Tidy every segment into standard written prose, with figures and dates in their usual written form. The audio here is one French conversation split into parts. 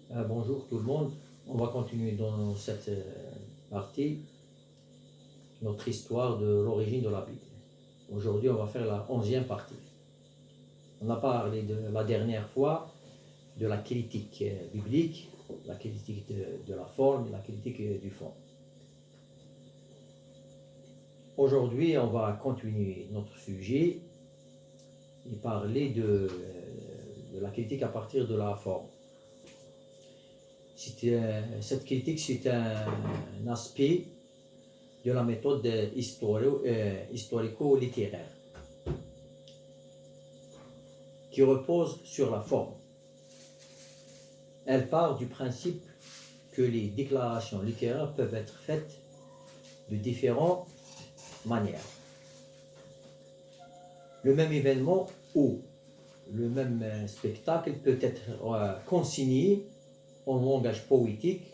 Bonjour tout le monde. On va continuer dans cette partie notre histoire de l'origine de la Bible. Aujourd'hui, on va faire la 11e partie. On a parlé de la dernière fois de la critique biblique, la critique de la forme, la critique du fond. Aujourd'hui, on va continuer notre sujet et parler de la critique à partir de la forme. Cette critique, c'est un aspect de la méthode historico-littéraire qui repose sur la forme. Elle part du principe que les déclarations littéraires peuvent être faites de différentes manières. Le même événement ou le même spectacle peut être consigné en langage poétique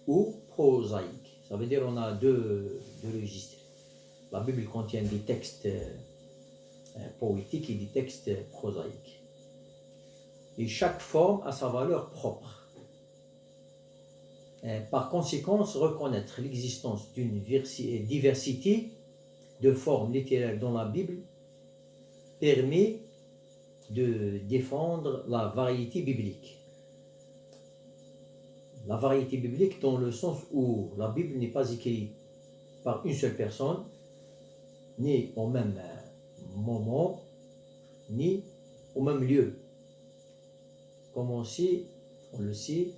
ou prosaïque. Ça veut dire qu'on a deux registres. La Bible contient des textes poétiques et des textes prosaïques. Et chaque forme a sa valeur propre. Par conséquent, reconnaître l'existence d'une diversité de formes littéraires dans la Bible permet de défendre la variété biblique. La variété biblique dans le sens où la Bible n'est pas écrite par une seule personne, ni au même moment, ni au même lieu. Comme on le sait,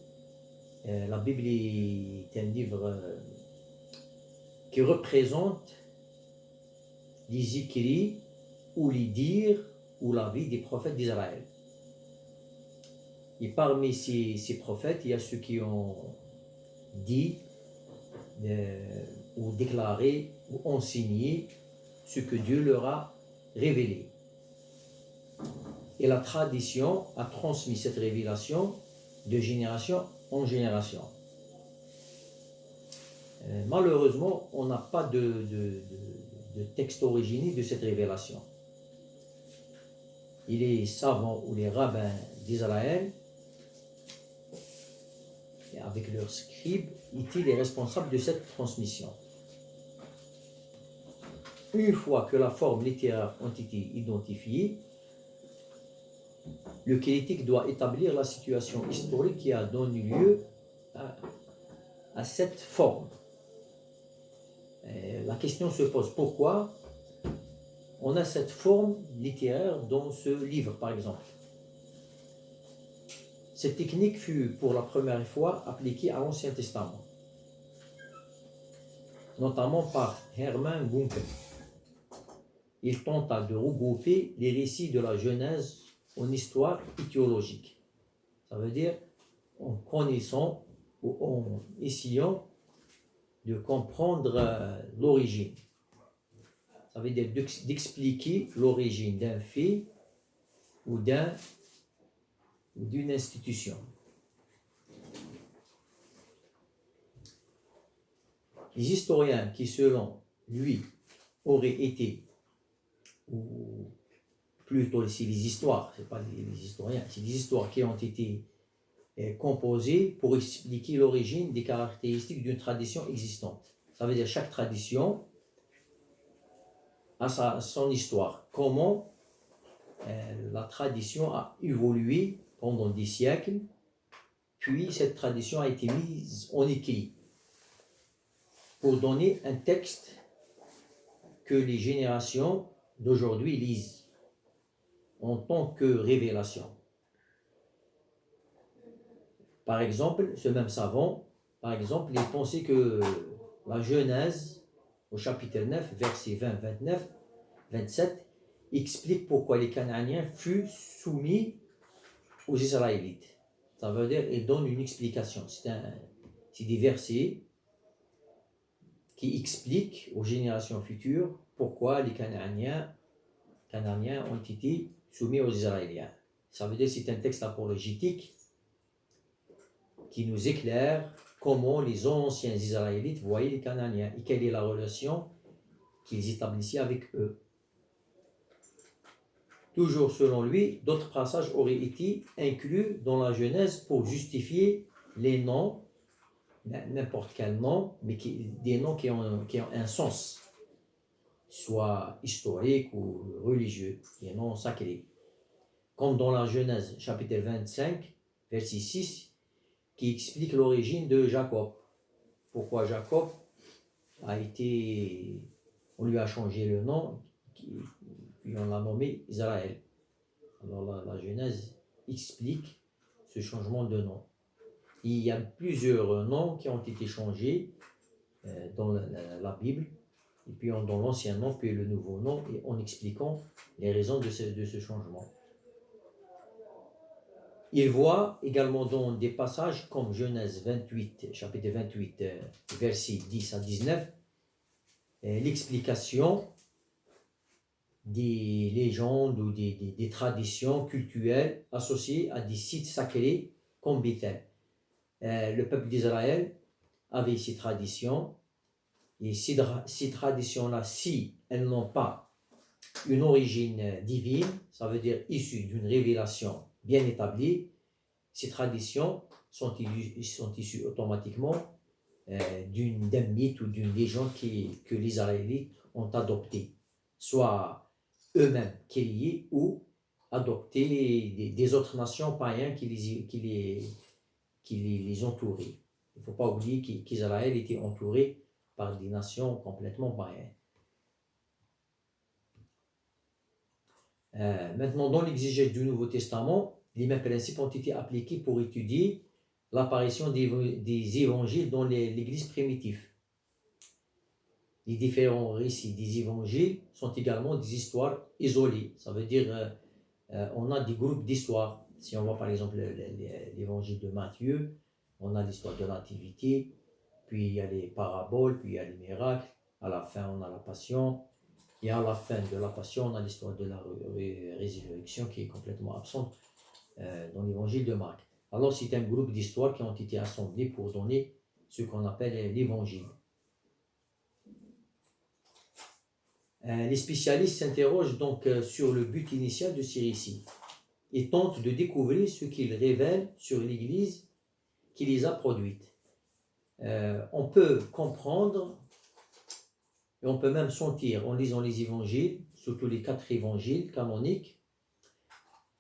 la Bible est un livre qui représente les écrits ou les dires ou la vie des prophètes d'Israël. Et parmi ces prophètes, il y a ceux qui ont dit ou déclaré ou enseigné ce que Dieu leur a révélé. Et la tradition a transmis cette révélation de génération en génération. Malheureusement, on n'a pas de texte originel de cette révélation. Et les savants ou les rabbins d'Israël, avec leurs scribes, étaient les responsables de cette transmission. Une fois que la forme littéraire a été identifiée, le critique doit établir la situation historique qui a donné lieu à cette forme. La question se pose, pourquoi on a cette forme littéraire dans ce livre, par exemple? Cette technique fut pour la première fois appliquée à l'Ancien Testament, notamment par Hermann Bunker. Il tenta de regrouper les récits de la Genèse en histoire étiologique. Ça veut dire en connaissant ou en essayant de comprendre l'origine. Ça veut dire d'expliquer l'origine d'un fait ou d'une institution. Les historiens qui, selon lui, auraient été, ou plutôt c'est les histoires, c'est pas les historiens, c'est des histoires qui ont été composées pour expliquer l'origine des caractéristiques d'une tradition existante. Ça veut dire chaque tradition a son histoire. Comment la tradition a évolué pendant des siècles, puis cette tradition a été mise en écrit pour donner un texte que les générations d'aujourd'hui lisent en tant que révélation. Par exemple, ce même savant, il pensait que la Genèse, au chapitre 9, versets 20, 29, 27, explique pourquoi les Cananéens furent soumis aux Israélites. Ça veut dire, il donne une explication. C'est des versets qui expliquent aux générations futures pourquoi les Cananéens ont été soumis aux Israéliens. Ça veut dire que c'est un texte apologétique qui nous éclaire comment les anciens Israélites voyaient les Cananéens et quelle est la relation qu'ils établissaient avec eux. Toujours selon lui, d'autres passages auraient été inclus dans la Genèse pour justifier les noms, n'importe quel nom, mais des noms qui ont un sens, soit historique ou religieux, des noms sacrés. Comme dans la Genèse, chapitre 25, verset 6, qui explique l'origine de Jacob. Pourquoi Jacob on lui a changé le nom, puis on l'a nommé Israël. Alors la Genèse explique ce changement de nom. Il y a plusieurs noms qui ont été changés dans la Bible, et puis dans l'ancien nom, puis le nouveau nom, et en expliquant les raisons de ce changement. Il voit également dans des passages comme Genèse 28, chapitre 28, versets 10 à 19, l'explication des légendes ou des traditions cultuelles associées à des sites sacrés comme Bethel. Le peuple d'Israël avait ces traditions, et ces traditions-là, si elles n'ont pas une origine divine, ça veut dire issue d'une révélation bien établie, ces traditions sont issues automatiquement d'un mythe ou d'une légende que les Israélites ont adopté, soit eux-mêmes créés ou adopté des autres nations païennes qui les entouraient. Il ne faut pas oublier qu'Israël était entouré par des nations complètement païennes. Maintenant, dans l'exégèse du Nouveau Testament, les mêmes principes ont été appliqués pour étudier l'apparition des évangiles dans l'Église primitive. Les différents récits des évangiles sont également des histoires isolées. Ça veut dire on a des groupes d'histoires. Si on voit par exemple l'évangile de Matthieu, on a l'histoire de la nativité, puis il y a les paraboles, puis il y a les miracles. À la fin, on a la passion. Et à la fin de la passion, on a l'histoire de la résurrection qui est complètement absente dans l'évangile de Marc. Alors, c'est un groupe d'histoires qui ont été assemblées pour donner ce qu'on appelle l'évangile. Les spécialistes s'interrogent donc sur le but initial de ces récits et tentent de découvrir ce qu'ils révèlent sur l'Église qui les a produites. On peut comprendre et on peut même sentir en lisant les évangiles, surtout les 4 évangiles canoniques,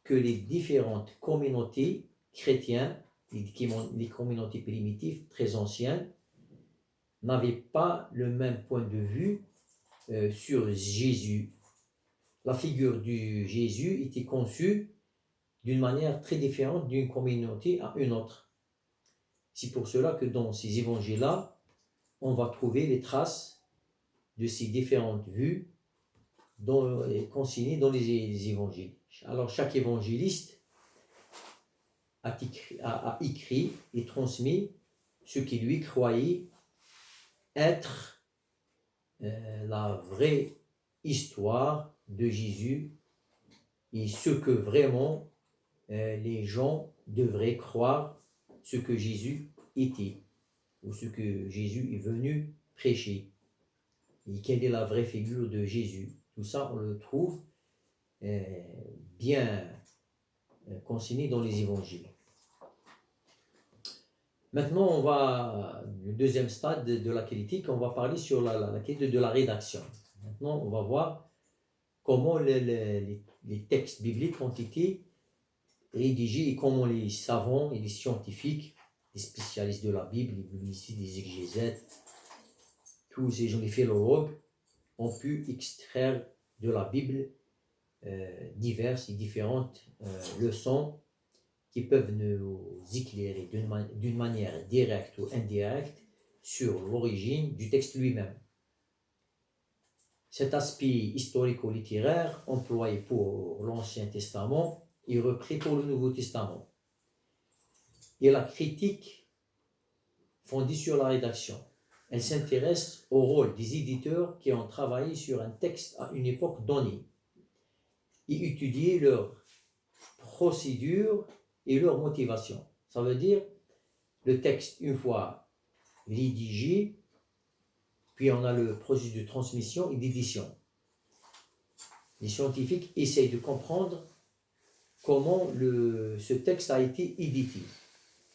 que les différentes communautés chrétiennes, les communautés primitives très anciennes, n'avaient pas le même point de vue sur Jésus. La figure du Jésus était conçue d'une manière très différente d'une communauté à une autre. C'est pour cela que dans ces évangiles-là, on va trouver les traces de ces différentes vues consignées dans les évangiles. Alors chaque évangéliste a écrit et transmis ce qu'il lui croyait être la vraie histoire de Jésus et ce que vraiment les gens devraient croire, ce que Jésus était ou ce que Jésus est venu prêcher. Et quelle est la vraie figure de Jésus? Tout ça, on le trouve bien consigné dans les évangiles. Maintenant, le deuxième stade de la critique, on va parler sur la critique de la rédaction. Maintenant, on va voir comment les textes bibliques ont été rédigés et comment les savants et les scientifiques, les spécialistes de la Bible, les biblicistes, les exégètes, tous ces gens, les philologues, ont pu extraire de la Bible diverses et différentes leçons qui peuvent nous éclairer d'une manière directe ou indirecte sur l'origine du texte lui-même. Cet aspect historico-littéraire employé pour l'Ancien Testament est repris pour le Nouveau Testament. Et la critique fondée sur la rédaction, elle s'intéresse au rôle des éditeurs qui ont travaillé sur un texte à une époque donnée et étudier leur procédure et leur motivation. Ça veut dire, le texte, une fois rédigé, puis on a le processus de transmission et d'édition. les scientifiques essayent de comprendre comment ce texte a été édité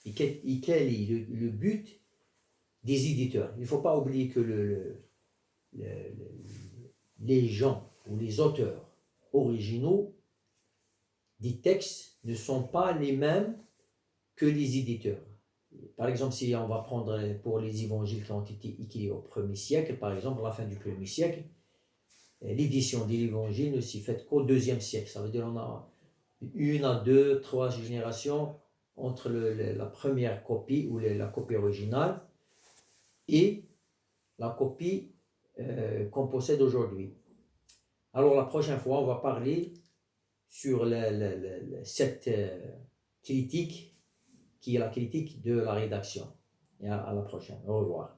et quel est le but des éditeurs. Il ne faut pas oublier que les gens ou les auteurs originaux des textes ne sont pas les mêmes que les éditeurs. Par exemple, si on va prendre pour les évangiles qui ont été écrits au 1er siècle, par exemple, à la fin du 1er siècle, l'édition de l'évangile ne s'est faite qu'au 2e siècle. Ça veut dire qu'on a une à deux, trois générations entre la première copie ou la copie originale et la copie qu'on possède aujourd'hui. Alors la prochaine fois, on va parler sur cette critique qui est la critique de la rédaction. Et à la prochaine. Au revoir.